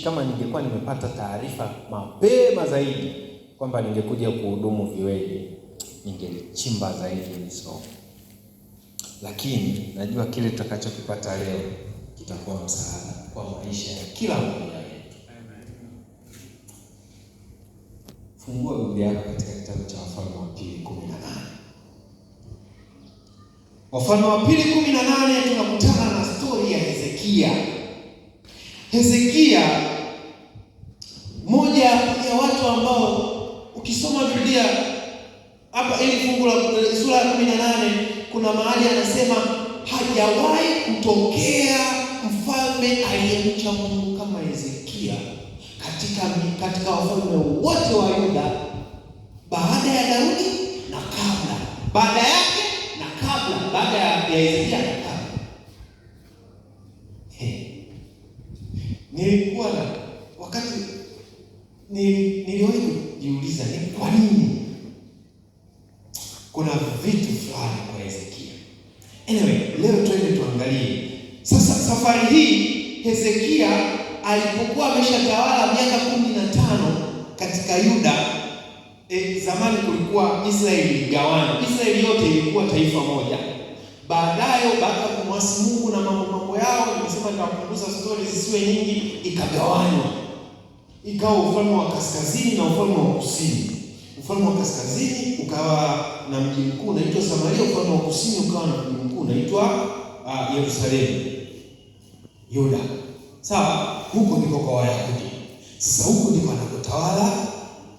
Kama ningekuwa nimepata taarifa mapema zaidi kwamba ningekuja kuhudumu viwele, ningechimba zaidi hili somo. Lakini najua kile tutakachokipata leo kitakuwa msaada kwa maisha ya kila mmoja wetu. Fungua Biblia yako katika kitabu cha Wafalme wa Pili 18. Wafalme wa Pili 18 tunakutana na stori ya Hezekia. Hezekia, moja ya watu ambao ukisoma Biblia hapa ili fungu la sura ya 18 kuna mahali anasema hajawahi kutokea mfalme aliyemcha Mungu kama Hezekia katika wafalme wote wa Yuda, baada ya Daudi na kabla, baada yake na kabla, baada ya Hezekia na kabla. Nilikuwa na wakati niliwahi kujiuliza ni kwa nini kuna vitu fulani kwa Hezekia. Anyway, leo twende tuangalie. Sasa safari hii Hezekia alipokuwa ameshatawala miaka 15 katika Yuda, zamani kulikuwa Israeli iligawanywa. Israeli yote ilikuwa taifa moja. Baadaye baada ya kumwasi Mungu na mambo yao, nimesema nitapunguza stories zisiwe nyingi, ikagawanywa. Ikawa ufalme wa kaskazini na ufalme wa kusini. Ufalme wa kaskazini ukawa na mji mkuu unaitwa Samaria, ufalme wa kusini ukawa na mji mkuu unaitwa Yerusalemu, Yuda. Sawa, huko ndiko kwa Wayahudi. Sasa huko ndiko anakotawala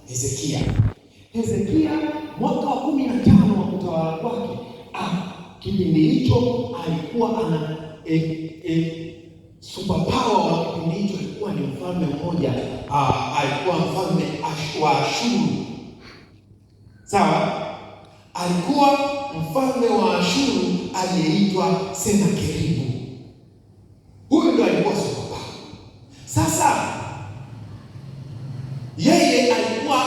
Hezekia. Hezekia mwaka wa 15 wa utawala wake, kipindi hicho alikuwa ana super power wa kipindi hicho alikuwa ni mfalme mmoja, alikuwa mfalme wa Ashuru. Sawa, alikuwa mfalme wa Ashuru aliyeitwa Senakeribu. Huyo ndo alikuwa super power. Sasa yeye alikuwa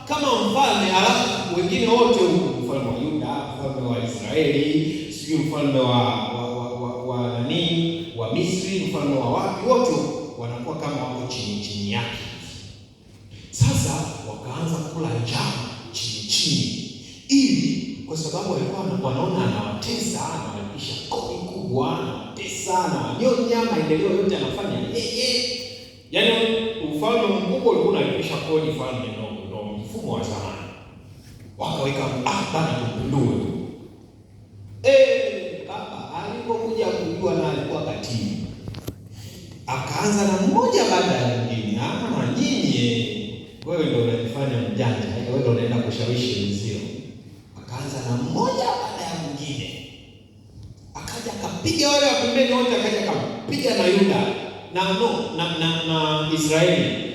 kama mfalme, alafu wengine wote huko, mfalme wa Yuda, mfalme wa Israeli, sio mfalme wa Misri, mfalme wa wapi, wote wanakuwa kama wako chini yake. Sasa wakaanza kula njama chini, ili kwa sababu walikuwa wanaona anawatesa, anawalipisha kodi kubwa, anawatesa, ananyonya, maendeleo yote anafanya yeye. Yaani ufalme mkubwa ulikuwa unalipisha kodi, falme ndogo, mfumo wa zamani. Wakaweka bana tupindue. Baba alipokuja kujua na alikuwa katili, akaanza na mmoja baada ya mwingine. Nyinyi wewe ndio unajifanya mjanja, wewe ndio unaenda kushawishi wenzio. Akaanza na mmoja baada ya mwingine, akaja akapiga wale wa pembeni wote, akaja akapiga na Yuda na Israeli.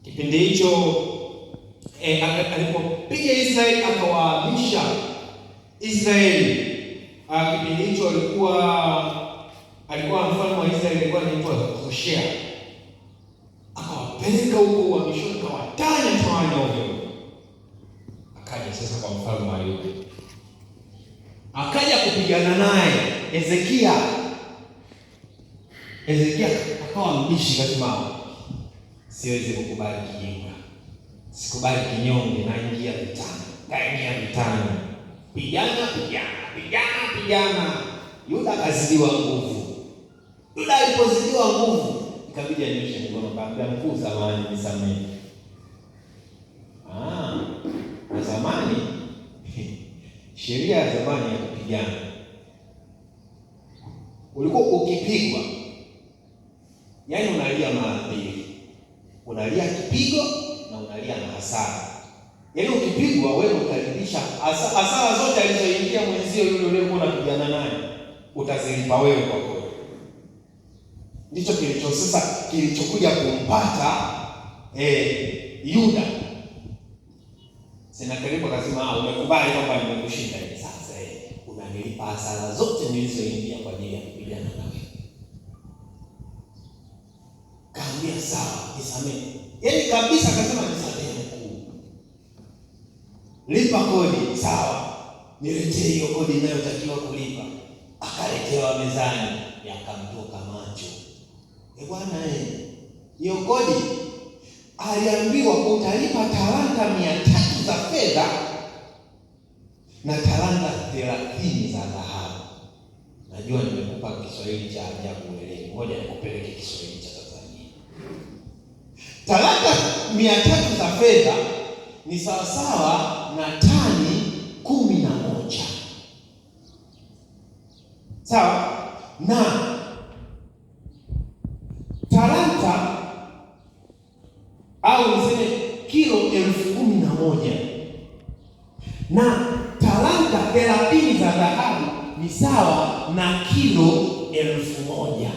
Kipindi hicho alipopiga Israeli akawahamisha Israeli. Kipindi hicho alikuwa mfalme wa Israeli alikuwa anaitwa Hoshea. Akawapeleka huko uhamishoni, akawatanya ovyo. Akaja sasa kwa mfalme wa Yuda, akaja kupigana naye Hezekia. Hezekia akawa mbishi, akasema siwezi kukubali kijinga, sikubali kinyonge, naingia vitani. Pigana. Yuda akazidiwa nguvu. Yuda alipozidiwa nguvu, ikabidi anyoshe mikono, akamwambia mkuu, zamani nisamehe. Na zamani sheria ya zamani ya kupigana, ulikuwa ukipigwa, yaani unalia mara mbili. Unalia kipigo na unalia na hasara. Yaani ukipigwa wewe utarudisha hasara zote alizoingia mwenzio yule uliyekuwa unapigana naye, utazilipa wewe kwa kweli. Ndicho kilichokuja kumpata Yuda. Senakeribu akasema, umekubali kwamba nimekushinda, sasa unanilipa hasara zote nilizoingia kwa ajili ya kupigana na wewe. Kaambia sawa, nisamehe. Yaani kabisa akasema nisamehe mkuu. Lipa kodi, sawa. Niletee hiyo kodi inayotakiwa kulipa. Akaletewa mezani, yakamtoka macho. Bwana hiyo kodi aliambiwa utalipa talanta 300 za fedha na talanta 30 za dhahabu. Najua nimekupa Kiswahili cha ajabu uelewe. Ngoja nikupeleke Kiswahili cha Tanzania. Talanta 300 za fedha ni sawasawa na tani 11. Sawa? Na talanta au niseme kilo 11,000 na talanta 30 za dhahabu ni sawa na kilo 1,000.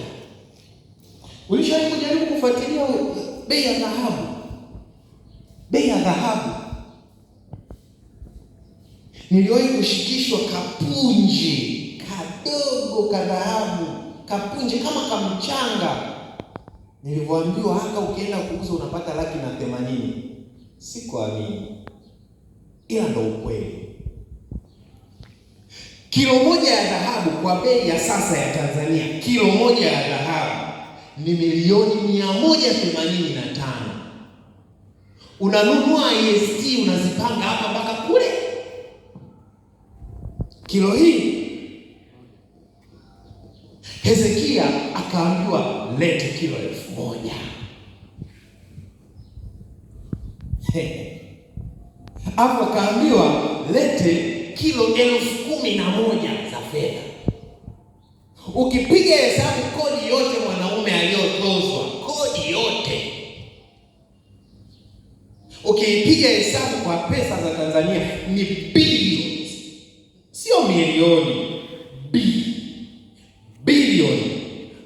Ulishawahi kujaribu kufuatilia bei ya dhahabu? Bei ya dhahabu. Niliwahi kushikishwa kapunje kadogo ka dhahabu, kapunje kama kamchanga. Nilivyoambiwa haka ukienda kuuza unapata 180,000. Sikuamini. Ila ndo ukweli. Kilo moja ya dhahabu kwa bei ya sasa ya Tanzania, kilo moja ya dhahabu ni milioni 185. Unanunua IST unazipanga hapa mpaka kule. Kilo hii Hezekia akaambiwa lete kilo 1,000. Hapo akaambiwa lete kilo 11,000 za fedha. Ukipiga hesabu kodi yote mwanaume aliyotozwa, kodi yote, ukipiga hesabu kwa pesa za Tanzania ni bilioni, sio milioni, bilioni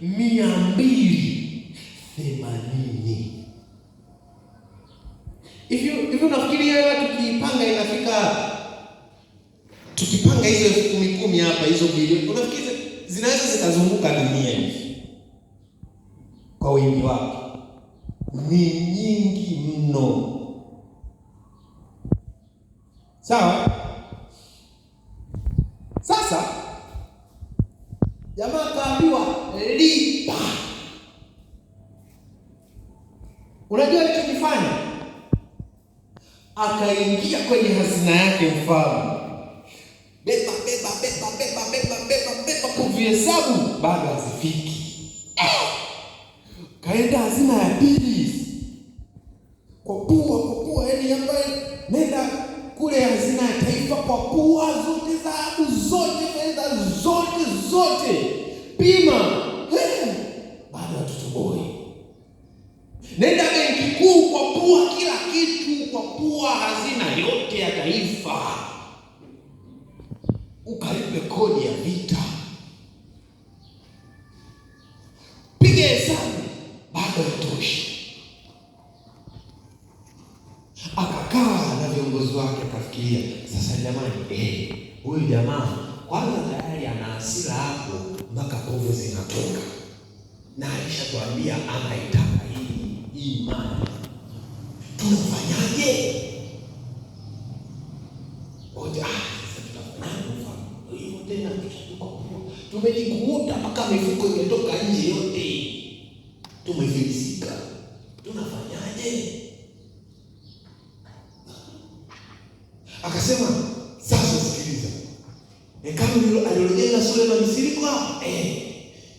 280. Hivyo unafikiri wewe tukipanga inafika, tukipanga hizo 10,000 hapa, hizo bilioni unafikiri zinaweza zikazunguka dunia hivi kwa wingi wake? Ni nyingi mno. Sawa? Sasa jamaa kaambiwa lipa. Unajua alichokifanya? Akaingia kwenye hazina yake mfalme. Beba kuvihesabu bado hazifiki. Kaenda hazina ya pili. Kwa pua yani ambaye nenda kule hazina ya taifa, kwa pua zote, dhahabu zote, fedha zote. Pima. Bado hatutoboi. Nenda benki kuu, kwa pua kila kitu, kwa pua hazina yote ya taifa. Ukalipe kodi ya vita. Piga hesabu bado hatoshi. Akakaa na viongozi wake akafikiria, sasa jamani, huyu jamaa kwanza tayari ana hasira hapo mpaka povu zinatoka. Na alishatuambia anaitaka hii imani. Tunafanyaje? Ngoja sasa tutafanyaje mfano? Hiyo tena tumejikuta mpaka mifuko imetoka nje yote. Tumefilisika. Tunafanyaje? Akasema, sasa sikiliza. Hekalu alilojenga Sulemani siliko hapo?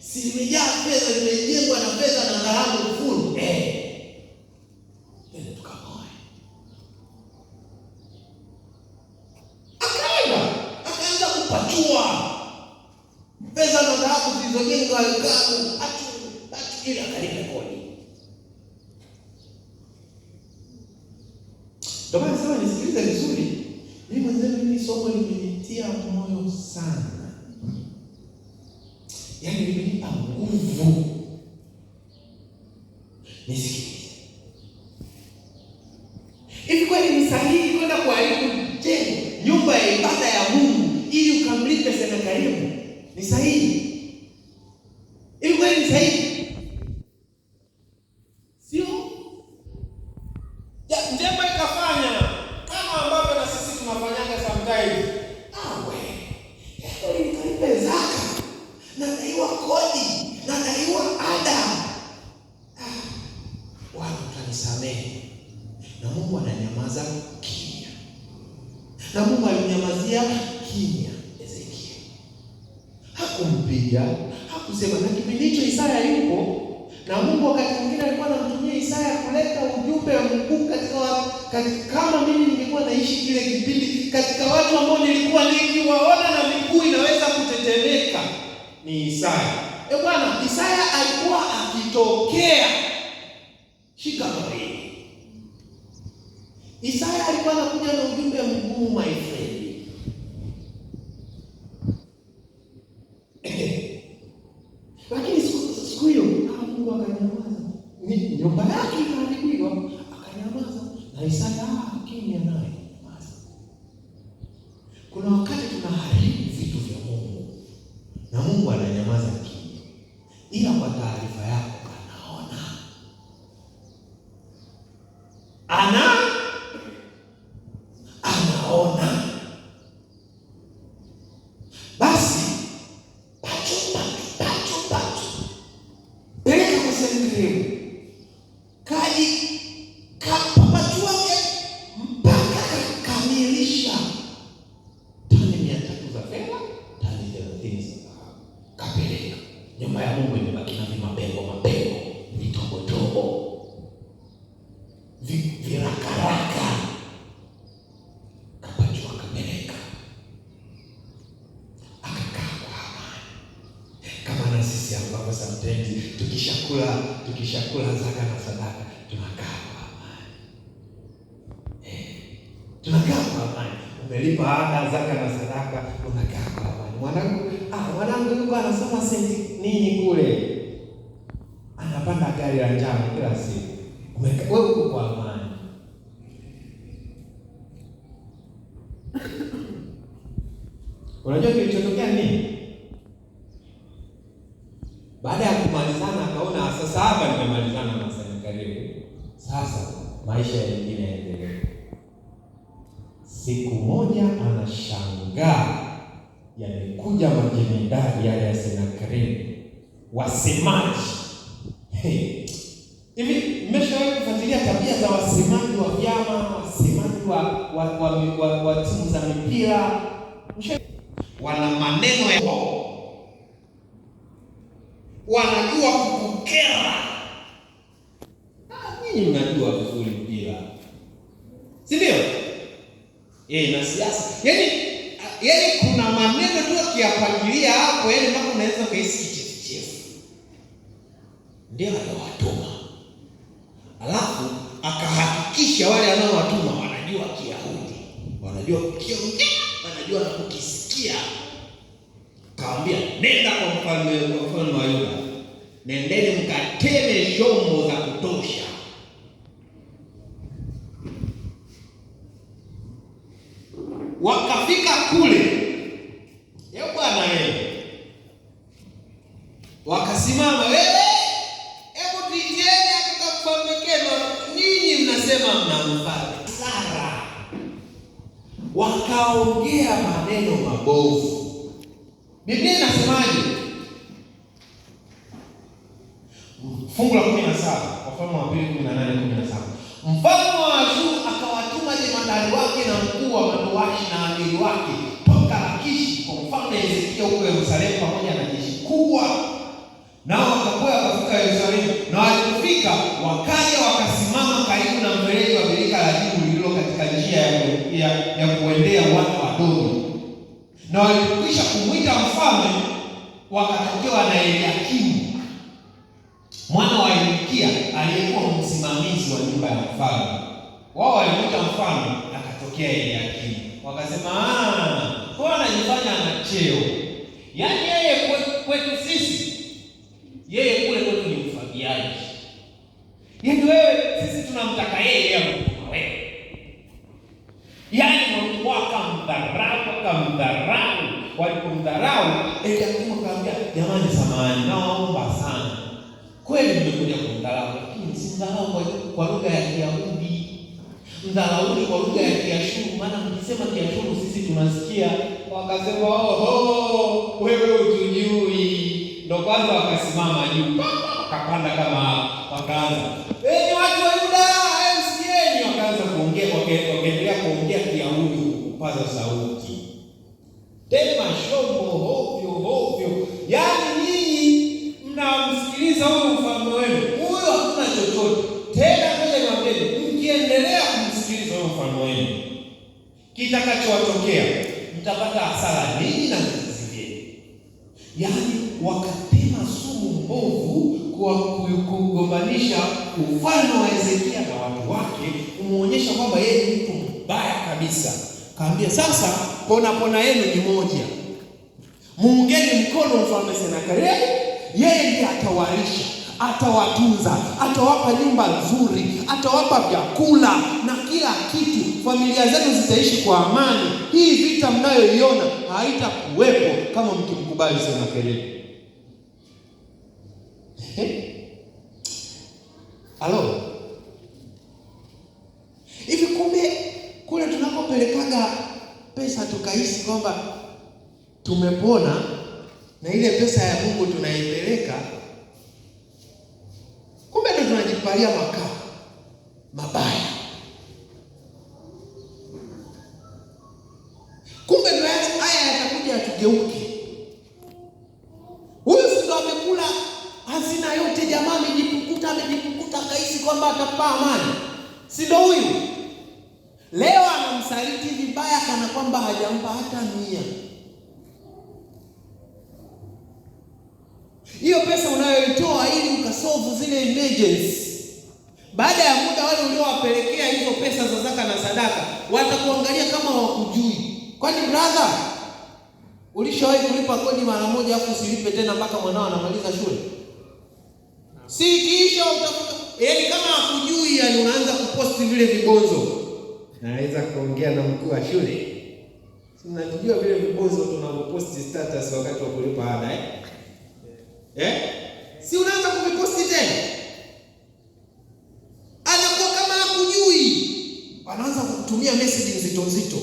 Si limejaa fedha, limejengwa na fedha na dhahabu full. Tena tukamoe. Akaanza kupachua fedha na dhahabu zilizojengwa hekalu, hatu ili akalipe kodi. Ndio maana sasa nisikilize vizuri. Mimi mwenyewe somo limenitia moyo sana. Yaani limenipa nguvu. Nisikilize. Hivi kweli ni sahihi kwenda kuharibu nyumba ya ibada ya Mungu ili ukamlipe Senakeribu? Ni sahihi? Hivi kweli ni sahihi? Sio? Njema ikafanya kama ambavyo na sisi tunafanyaga sometimes. Nikalipe zaka, nadaiwa kodi, nadaiwa ada. akanisamehe, na Mungu ananyamaza kimya. Na Mungu alinyamazia kimya Hezekia. Hakumpiga, hakusema. Na kipindi hicho Isaya yupo, na Mungu wakati mwingine alikuwa anamtumia Isaya kuleta ujumbe wa Mungu kama mimi ningekuwa naishi kile kipindi, katika watu ambao nilikuwa nikiwaona na miguu inaweza kutetemeka ni Isaya. Bwana, Isaya alikuwa akitokea shika moyo. Isaya alikuwa anakuja na ujumbe mgumu, my friend. Lakini siku hiyo Mungu akanyamaza. Nyumba yake ikaharibiwa, akanyamaza. Na Isaya kimya naye nyamaza. Kuna wakati tunaharibu vitu vya Mungu na Mungu ananyamaza kimya. Ila kwa taarifa yako anaona. Basi pacho peleka kwa Senakeribu, kaji kapapachua mpaka kamilisha tani 300 za fedha, tani 30 za dhahabu. Kapeleka. Nyumba ya Mungu imebaki na mapengo, vitobotobo, virakaraka. Kapachua, kapeleka. Akakaa kwa amani. Kama na sisi ambao sometimes tukishakula zaka na sadaka tunakaa kwa amani. Tunakaa kwa amani. Umelipa ada zaka na sadaka, unakaa kwa amani. Mwanangu yuko anasoma senti nini kule, anapanda gari la njano kila siku. Wewe uko kwa amani. Unajua kilichotokea nini? Baada ya kumalizana akaona sasa hapa nimemalizana na Senakeribu. Sasa maisha mengine yaendelee. Siku moja anashangaa, yamekuja majemadari yale ya Senakeribu, wasemaji. Hivi mmeshawahi kufuatilia tabia za wasemaji wa vyama, wasemaji wa timu za mpira? Wana maneno ya wanajua kukera. Mimi najua vizuri mpira, si ndio? Na siasa. Yaani kuna maneno tu akiyapangilia hapo, yaani mpaka unaweza kuhisi kichefuchefu. Ndio anawatuma. Alafu akahakikisha wale anaowatuma wanajua Kiyahudi, wanajua kukiongea, wanajua na kukisikia. Kaambia, nenda kwa mfalme wa Yuda, nendeni mkateme shombo za kutosha. Wakafika kule, bwana wakasimama, hebu tuitieni akamfalme kenu. Ninyi mnasema mnamfanya Sara. Wakaongea maneno mabovu. Biblia inasemaje? Fungu la 17, Wafalme wa 2:18-17. Mfalme wa Ashuru akawatuma jemadari wake na mkuu wa majeshi na amiri wake toka Lakishi kwa mfalme Hezekia huko Yerusalemu pamoja na jeshi kubwa. Nao wakafika Yerusalemu, na walipofika wakaja wakasimama karibu na mfereji wa birika la juu lililo katika njia ya kuendea watu wadogo. Na walipokwisha kumwita mfalme, wakatokewa na Eliakimu mwana wa Hilkia aliyekuwa msimamizi wa nyumba ya mfalme. Wao walimwita mfalme, akatokea Eliakimu. Wakasema, kwa anajifanya ana cheo. Yaani yeye kwetu sisi, yeye kule kwetu ni mfagiaji. Yaani wewe, sisi tunamtaka yeye akutuma wewe. Yaani wakamdharau. Walipomdharau, Eliakimu akamwambia, jamani samahani, naomba sana. Kweli mmekuja kumdharau, lakini msimdharau kwa lugha ya Kiyahudi. Mdharauni kwa lugha ya Kiashuru, maana mkisema Kiashuru sisi tunasikia. Wakasema, wewe utujui. Ndio kwanza wakasimama juu, wakapanda kama wakaanza, watu wa Yuda, mtapata hasara ninyi na vizazi vyenu. Yaani wakatema sumu mbovu kwa kugombanisha ufalme wa Hezekia na watu wake, kumuonyesha kwamba yeye ni mtu mbaya kabisa. Kaambia sasa pona yenu ni moja. Muungeni mkono mfalme Senakeribu, yeye ndiye atawalisha, atawatunza, atawapa nyumba nzuri, atawapa vyakula na kila kitu. Familia zenu zitaishi kwa amani. Hii vita mnayoiona haitakuwepo kama mkimkubali Senakeribu. Halo. Hivi kumbe kule tunakopelekaga pesa tukahisi kwamba tumepona na ile pesa ya Mungu tunaipeleka, kumbe ndo tunajipalia makaa mabaya. Kumbe ndo haya yatakuja atugeuke. Huyu sio amekula hazina yote jamani, amejipukuta kaisi kwamba atapa amani. Si ndo huyu? Leo anamsaliti vibaya kana kwamba hajampa hata 100. Hiyo pesa unayoitoa ili ukasolve zile emergency, baada ya muda wale uliowapelekea hizo pesa za zaka na sadaka watakuangalia kama hawakujui. Kwani brother, ulishawahi kulipa kodi mara moja afu usilipe tena mpaka mwanao anamaliza shule? Si kisha utakuta yaani kama hakujui, yani unaanza kuposti vile vibonzo. Naweza kuongea na mkuu wa shule. Unajua vile vibonzo tunavyoposti status wakati wa kulipa ada si unaanza kuviposti tena. Anakuwa kama hakujui. Anaanza kutumia message nzito.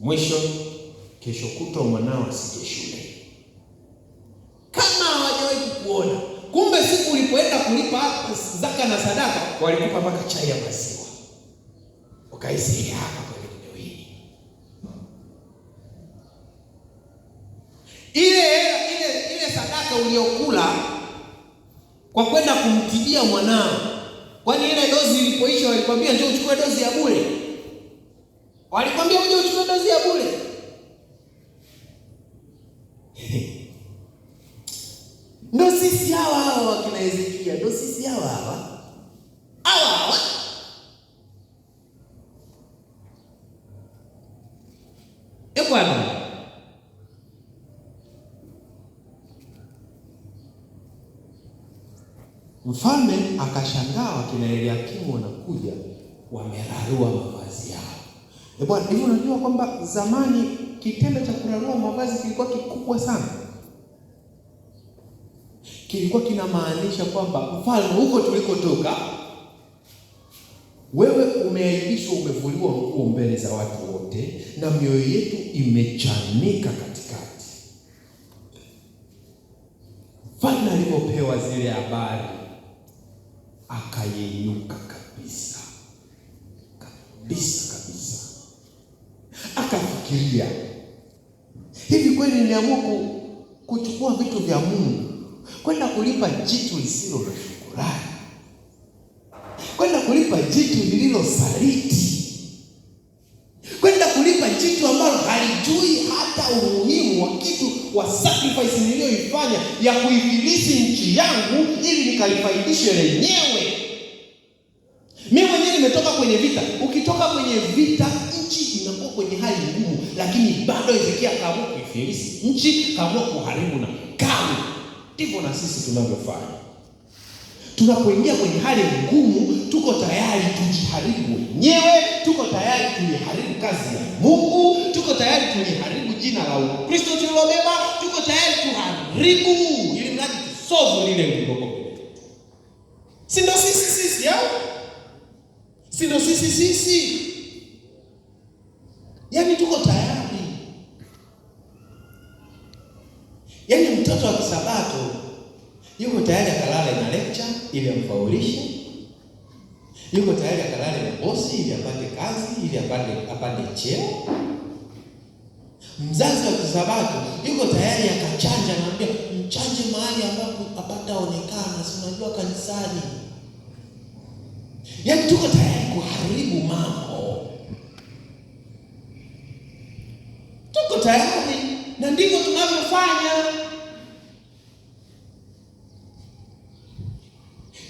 Mwisho kesho kutwa mwanao asije shule. Kama hawajawahi kukuona. Kumbe siku ulipoenda kulipa zaka na sadaka walikupa mpaka chai ya maziwa. Ukaisi hapa kwenye video hii. Ile sadaka uliyokula kwa kwenda kumtibia mwanao. Kwani ile dozi ilipoisha walikwambia njoo uchukue dozi ya bure? Walikwambia uje uchukue dozi ya bure? Ndio sisi hawa wakina Hezekia, ndio sisi hawa. Bwana. Mfalme akashangaa wakina Eliakimu wanakuja wamerarua mavazi yao. Bwana, hivi unajua kwamba zamani kitendo cha kurarua mavazi kilikuwa kikubwa sana? Kilikuwa kinamaanisha kwamba mfalme, huko tulikotoka wewe umeaibishwa, umevuliwa nguo mbele za watu wote na mioyo yetu imechanika katikati. Mfalme alipopewa zile habari akayeyuka kabisa. Akafikiria, hivi kweli nimeamua kuchukua vitu vya Mungu kwenda kulipa jitu lisilo na shukrani, kwenda kulipa jitu lililosaliti, kwenda kulipa jitu ambalo halijui hata umuhimu wa kitu wa sacrifice niliyoifanya ya kuifilisi nchi yangu ili nikalifaidishe lenyewe. Mimi mwenyewe nimetoka kwenye vita. Ukitoka kwenye vita, nchi inakuwa kwenye hali ngumu, lakini bado Hezekia kaamua kuifilisi nchi, kaamua kuharibu na kamu. Ndivyo na sisi tunavyofanya. Tunapoingia kwenye hali ngumu, tuko tayari tujiharibu wenyewe, tuko tayari tuiharibu kazi ya Mungu, tuko tayari tuliharibu jina la Ukristo tulilobeba, tuko tayari tuharibu ili mradi tusolve lile mgogoro. Si ndio sisi au? Si ndio sisi? Yaani tuko tayari. Yaani mtoto wa Kisabato yuko tayari akalala na lecture ili amfaulishe. Yuko tayari akalala na bosi ili apate kazi, ili apate cheo. Mzazi wa Kisabato yuko tayari akachanja, anambia mchanje mahali ambapo apataonekana, si unajua kanisani. Yaani tuko tayari kuharibu mambo. tayari, na ndivyo tunavyofanya.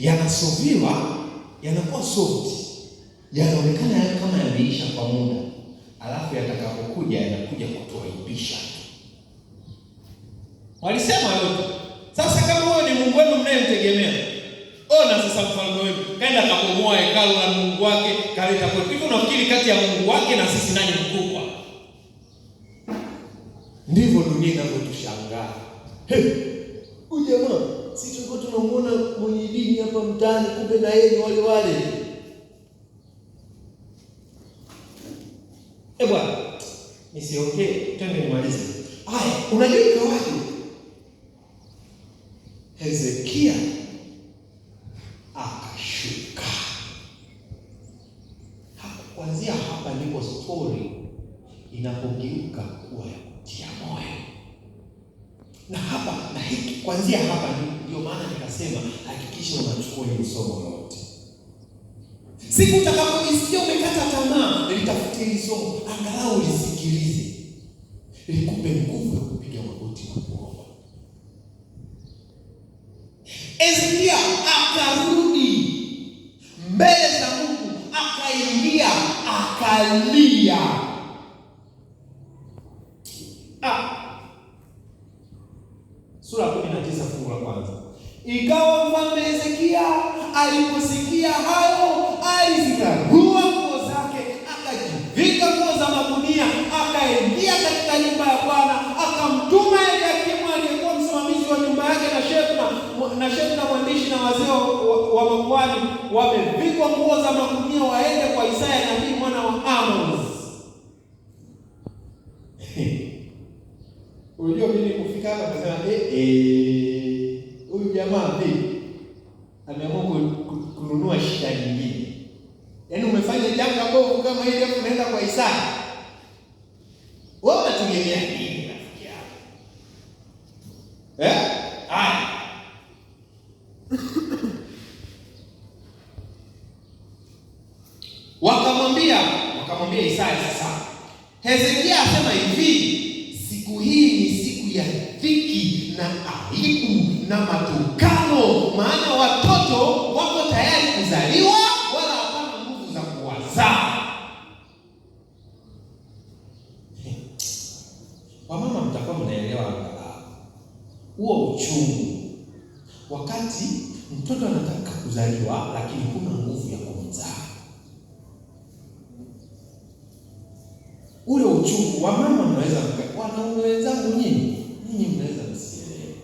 Yanasoviwa, yanakuwa soft, yanaonekana kama yameisha kwa muda, alafu yatakapokuja yanakuja kutuaibisha. Walisema yote. Sasa kama wewe ni Mungu wenu mnayemtegemea, ona sasa mfalme wenu kaenda kabomoa hekalu la Mungu wake, kaleta kwetu. Hivi unafikiri kati ya Mungu wake na sisi nani mkubwa? Ndivyo dunia inavyotushangaa. Huyu jamaa sisi tulikuwa tunamuona mwenye dini hapa mtaani, kumbe na yeye ni wale wale. Bwana, nisiongee, twende nimalize. Haya, unajua ikawaje? Hezekia akashuka. Kuanzia hapa ndipo story inapogeuka kuwa ya kutia moyo. Na hapa na hiki kuanzia hapa ndio maana nikasema hakikisha unachukua hili somo lote. Siku utakapojisikia umekata tamaa, nilitafutie hili somo, angalau ulisikilize. Likupe nguvu ya kupiga magoti na kuomba. Hezekia akarudi mbele za Mungu, akaingia, akalia. Sura 19 fungu la kwanza. Ikawa mfalme Hezekia aliposikia hayo, alizirarua nguo zake, akajivika nguo za magunia, akaingia katika nyumba ya Bwana, akamtuma Eliakimu aliyekuwa msimamizi wa nyumba yake na Shebna mwandishi na wazee wa makuhani, wamevikwa nguo za magunia, waende kwa Isaya nabii mwana wa Amos. Unajua mimi kufika hapa nasema huyu jamaa ameamua kununua shida nyingine. Yaani umefanya jambo bovu kama hili hapo unaenda kwa Isaya. Wewe unategemea nini rafiki yako? Haya. Wakamwambia Isaya sasa. Hezekia asema hivi, siku hii ni siku ya dhiki na aibu na matukano, maana watoto wako tayari kuzaliwa, wala hapana nguvu za kuwazaa. Wamama mtakuwa mnaelewa angalau huo uchungu, wakati mtoto anataka kuzaliwa lakini kuna nguvu ya kumzaa. Ule uchungu wa mama mnaweza wanaume wenzangu nyinyi mnaweza msielewe.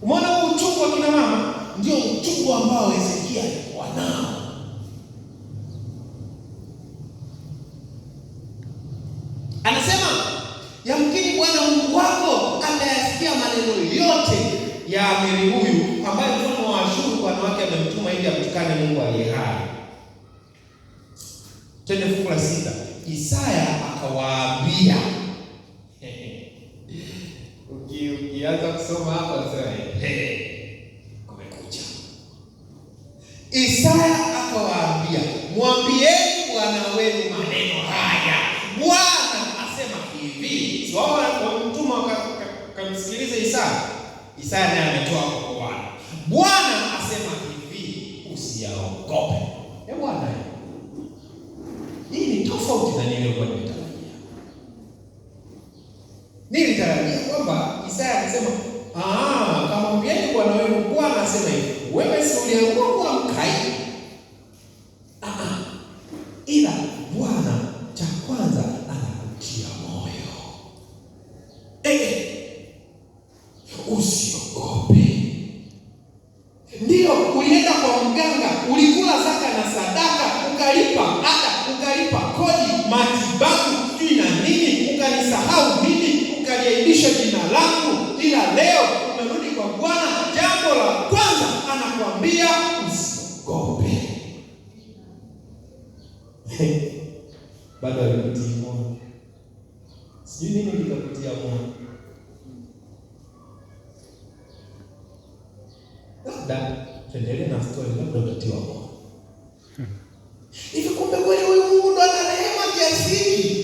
Umeona huo uchungu wa kina mama ndio uchungu ambao Hezekia alikuwa nao. Anasema yamkini Bwana Mungu wako atayasikia maneno yote ya amiri huyu ambaye mfalme wa Ashuru bwana wake amemtuma ili amtukane Mungu aliye hai. Tende fungu la 6. Isaya akawaambia. Ukianza kusoma hapa sasa kumekucha. Isaya akawaambia, mwambieni bwana wenu maneno haya. Bwana asema hivi. Si wao wamtuma kamsikilize Isaya. Isaya naye ametoa kwa Bwana. Bwana asema hivi, usiyaogope. Bwana, hii ni tofauti na nilivyokuwa nimetarajia. Nilitarajia kwamba Isaya anasema, kamwambieni bwana wenu, Bwana asema hivi, wewe si uliamua kuwa mkaidi. Ila Bwana cha kwanza anakutia moyo. Usiogope. Ndio ulienda kwa mganga, ulikula zaka na sadaka, ukalipa ada, ukalipa kodi, matibabu, sijui na nini, ukanisahau mimi, ukaliaibisha jina langu, ila leo umerudi kwa Bwana, jambo la kwanza anakuambia usiogope. Bado alikutia moyo. Sijui nini kitakutia moyo. Labda tuendelee na story, labda utatiwa moyo. Hivi kumbe kweli huyu Mungu ndo ana rehema kiasi hiki?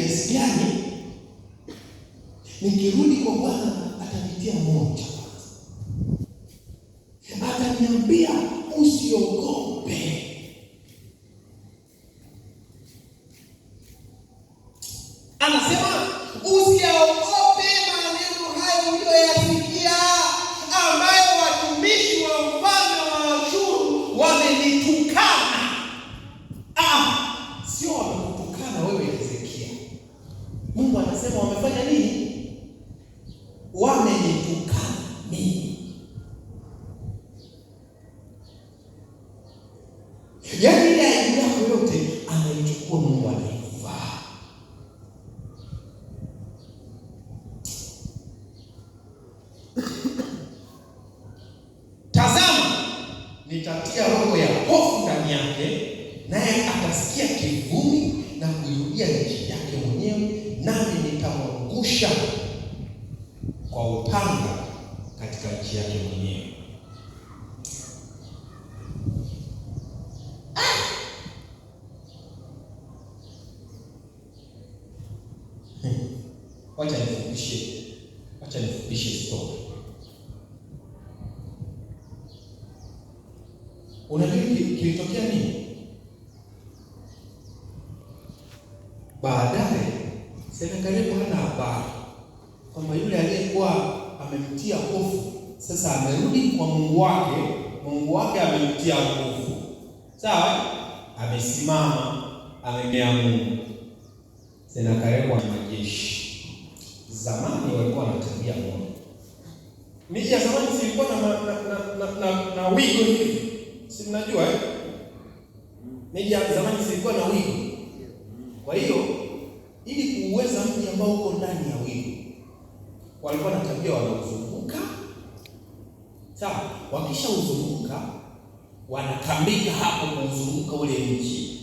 kiasi gani nikirudi kwa Bwana atanitia moyo. Ataniambia usiogope. Anasema usiogope maneno hayo uliyoyasikia, ambayo watumishi wa mfalme wa Ashuru wamenitukana. Sio wamekutukana wewe Hezekia. Mungu anasema wamefanya nini? Wamenitukana mimi. Yaani ile aibu yako yote anaichukua Mungu anaivaa. Tazama, nitatia roho ya hofu ndani yake, naye atasikia kivumi na kuirudia nchi yake mwenyewe, nami nitamwangusha kwa upanga katika nchi yake mwenyewe. Wacha nifupishe story. Unajua kilitokea nini? Baadaye Senakeribu hana habari kwamba yule aliyekuwa amemtia hofu sasa amerudi kwa Mungu wake. Mungu wake amemtia hofu, sawa? Amesimama, amemea Mungu. Senakeribu na majeshi zamani walikuwa na tabia moja. Miji ya zamani zilikuwa na wigo hivi. Si mnajua Miji ya zamani zilikuwa na wigo. Kwa hiyo ili kuuweza mji ambao uko ndani ya wigo, walikuwa na tabia wanaozunguka. Sawa, wakisha uzunguka wanakambika hapo kuzunguka ule mji.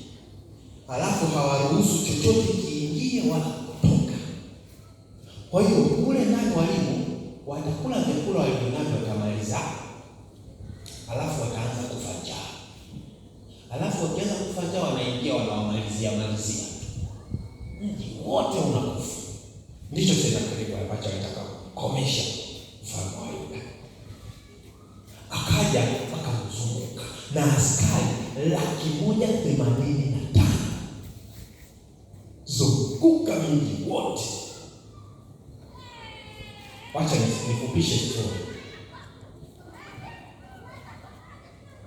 Halafu hawaruhusu chochote kiingie wala kutoka. Kwa hiyo kule ndani walimu watakula vyakula walivyonavyo watamaliza. Halafu wataanza kufa. Halafu wakianza kufa wanaingia wanawamalizia. Mji wote unakufa. Ndicho Senakeribu ambacho alitaka kukomesha mfalme wa Yuda. Akaja akamzunguka na askari 185,000 zunguka mji wote. Wacha nifupishe story.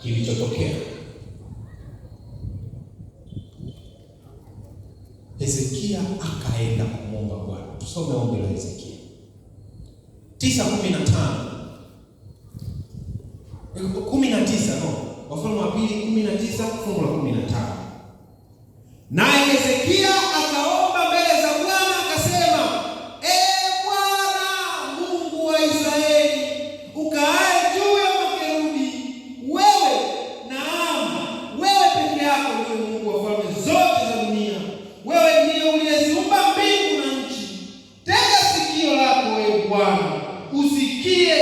Kilichotokea, Hezekia akaenda kumwomba Bwana. Tusome ombi la Hezekia 19 Wafalme wa Pili 19 fungu la 15. Naye Hezekia akaomba mbele za Bwana akasema, Bwana Mungu wa Israeli, ukaaye juu ya makerubi, wewe peke yako ndiye Mungu wa falme zote za dunia. Wewe ndiye uliyeziumba mbingu na nchi. Tega sikio lako Bwana, usikie,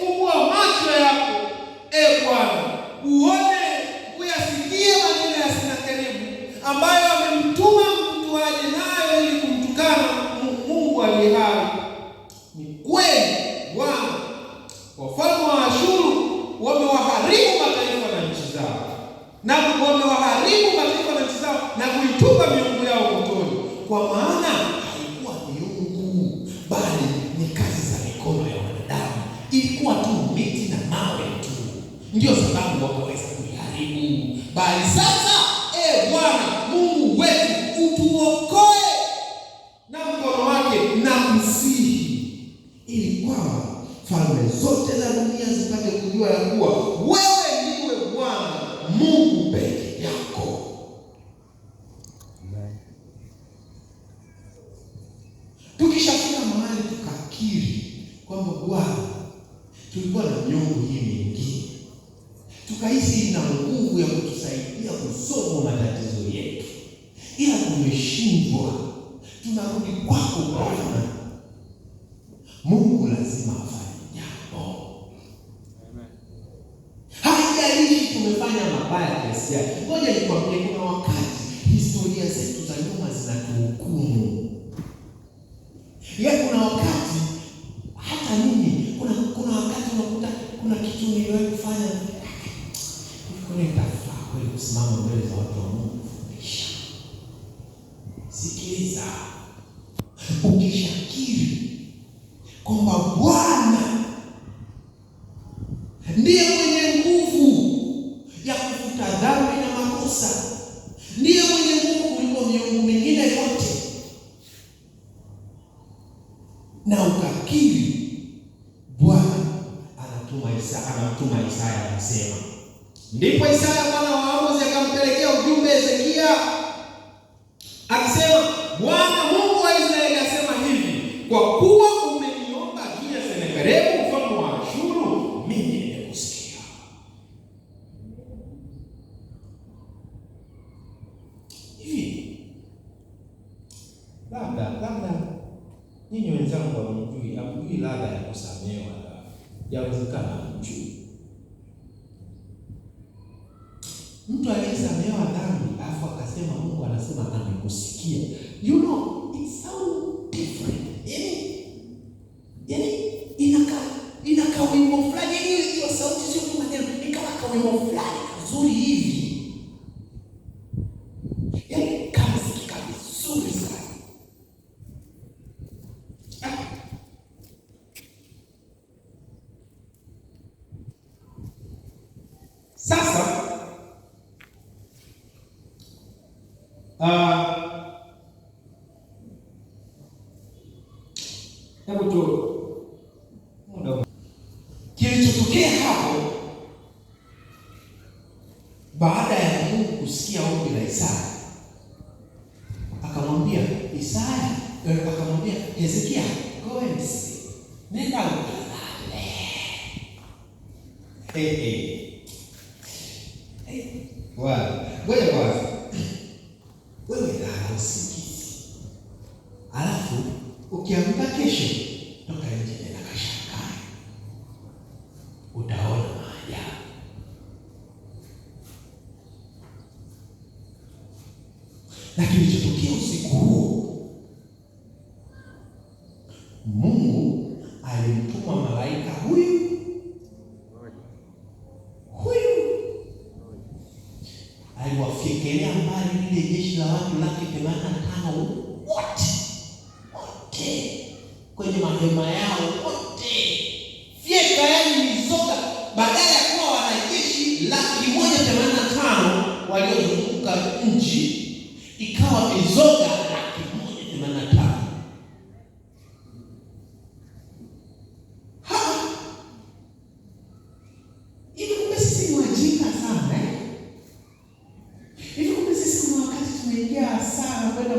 fungua macho yako Bwana, uone, uyasikie maneno ya Senakeribu ambayo amemtuma mtu aje nayo ili kumtukana Mungu aliye hai. Ni kweli Bwana, wafalme wa Ashuru wamewaharibu mataifa na nchi zao, na kuitupa miungu yao motoni, kwa maana haikuwa miungu bali ni kazi za mikono ya wanadamu. Ilikuwa tu miti na mawe tu, ndio sababu wakaweza kuiharibu. Bali sasa Bwana Mungu wetu, utuokoe na mkono wake na msihi, ili kwamba falme zote za dunia zipate kujua ya kuwa wewe ndiwe Bwana Mungu peke yako. Tukishafika mahali tukakiri kwamba Bwana, tulikuwa na miungu hii mingine, tukahisi ina nguvu ya kutusaidia kusolve matatizo yetu, ila tumeshindwa, tunarudi kwako Bwana. Mungu lazima afanye jambo. Haijalishi tumefanya mabaya kiasi gani. Ngoja nikwambie, kuna wakati historia zetu za nyuma zinatuhukumu. niliwahi kufanya kule nitafaa kweli kusimama mbele za watu wa Mungu kufundisha. Sikiliza. Ukishakiri kwamba Bwana ndiye mwenye nguvu ya kufuta dhambi na makosa, ndiye mwenye nguvu kuliko miungu mingine yote, na ukakiri, Bwana anamtuma Isaya anasema. Ndipo Isaya mwana wa Amozi akampelekea ujumbe Hezekia akisema, Bwana Mungu wa Israeli asema hivi, kwa kuwa umeniomba juu ya Senakeribu mfalme wa Ashuru, mimi nimekusikia. Hivi labda ninyi wenzangu hamjui ladha ya kusamehewa. Yawezekana hamjui. Mtu aliyesamehewa dhambi alafu akasema Mungu anasema amekusikia. You know, it sounds different. Yaani inakaa wimbo fulani, hiyo sauti sio tu maneno, ikawa wimbo fulani nzuri hivi. Yaani kama sikika vizuri sana. Sasa kilichotokea hapo baada ya Mungu kusikia ombi la Isaya, akamwambia Hezekia, go and see. Nenda ukalale. Ngoja kwanza. Wewe lala usingizi. Alafu ukiamka kesho toka nje na kashangaa. Utaona maajabu. Na kilichotokea usiku huo, Mungu alimtuma malaika huyu aliwafyekelea mbali lile jeshi la watu 85,000 wote kwenye mahema yao wote. Fyeka yani mizoga, badala ya kuwa wanajeshi 185,000 waliozunguka nchi, ikawa mizoga 185,000. Hivi kumbe sisi ni wajinga sana eh? Hivi kumbe sisi kuna wakati tumeingia sana kwenda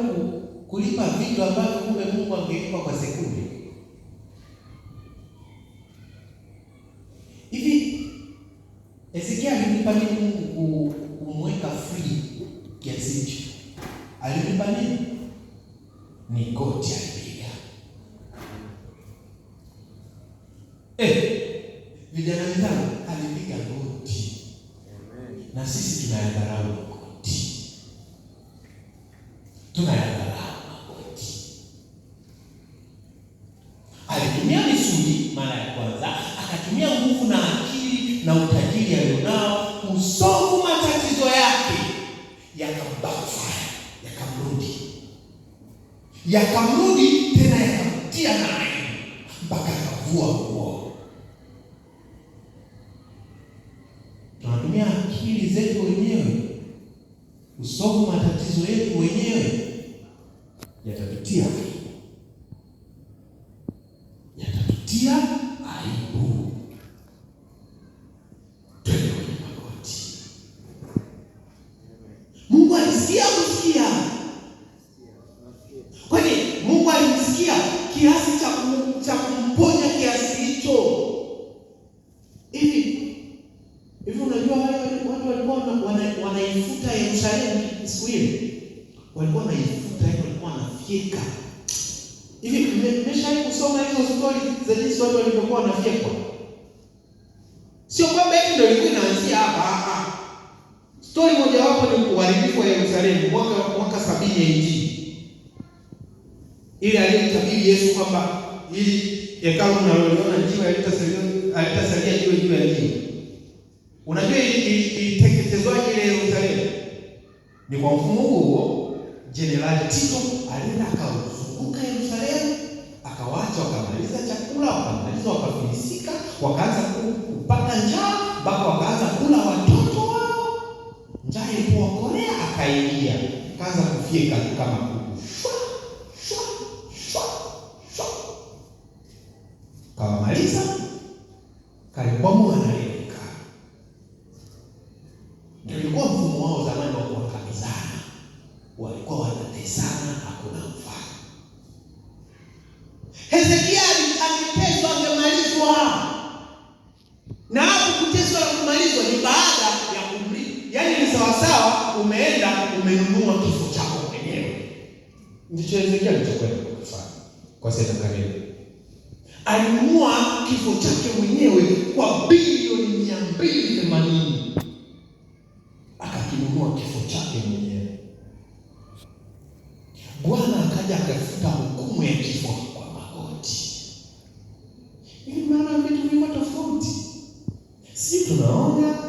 kulipa vitu ambavyo kumbe Mungu angelipa kwa sekunde. Hivi Hezekia alilipa nini Mungu kumweka free kiasi hicho? Alilipa nini? Ni goti alipiga. Vijana wenzangu, alipiga goti. Na sisi tunayadharau magoti. Alitumia misuli mara ya kwanza, akatumia nguvu na akili na utajiri alionao kusolve matatizo yake, yakambafaya, yakamrudi tena, yakamtia naye mpaka akavua nguo. Tunatumia akili zetu wenyewe kusolve matatizo yetu wenyewe, yatatutia aibu. Twende kwenye magoti. Mungu alisikia kusikia. Kwani Mungu alimsikia kiasi cha kumponya kiasi hicho? Hivi unajua watu walikuwa wanaifuta Yerusalemu siku ile. Walikuwa wanaifuta, walikuwa wanafyeka. Hivi mmeshawahi kusoma hizo story za jinsi watu walivyokuwa wanafyekwa? Sio kwamba hiyo ndio ilikuwa inaanzia hapa. Story moja wapo ni uharibifu wa Yerusalemu mwaka 70 AD. Ile aliyetabiri Yesu kwamba ili hekalu unaloliona jiwe halitasalia jiwe juu ya jiwe. Unajua iliteketezwaje ile Yerusalemu? Ni kwa mfumo huo. Jenerali Tito alienda akauzunguka Yerusalemu, akawaacha wakamaliza chakula, wakamaliza wakafilisika, wakaanza kupata njaa, mpaka wakaanza kula watoto wao. Njaa ilipowakolea akaingia, akaanza kufyeka kama kuku. Kawamaliza, kalibomoa na leka. Ndio mfumo wao zamani wa kuwakamizana. Walikuwa wanatesana, hakuna mfano. Hezekia angeteswa, angemalizwa. Na hapo kuteswa na kumalizwa ni baada ya kumrithi. Yaani ni sawasawa umeenda umenunua kifo chako mwenyewe. Ndicho Hezekia alichokwenda kufanya kwa Senakeribu. Alinunua kifo chake mwenyewe kwa bilioni 200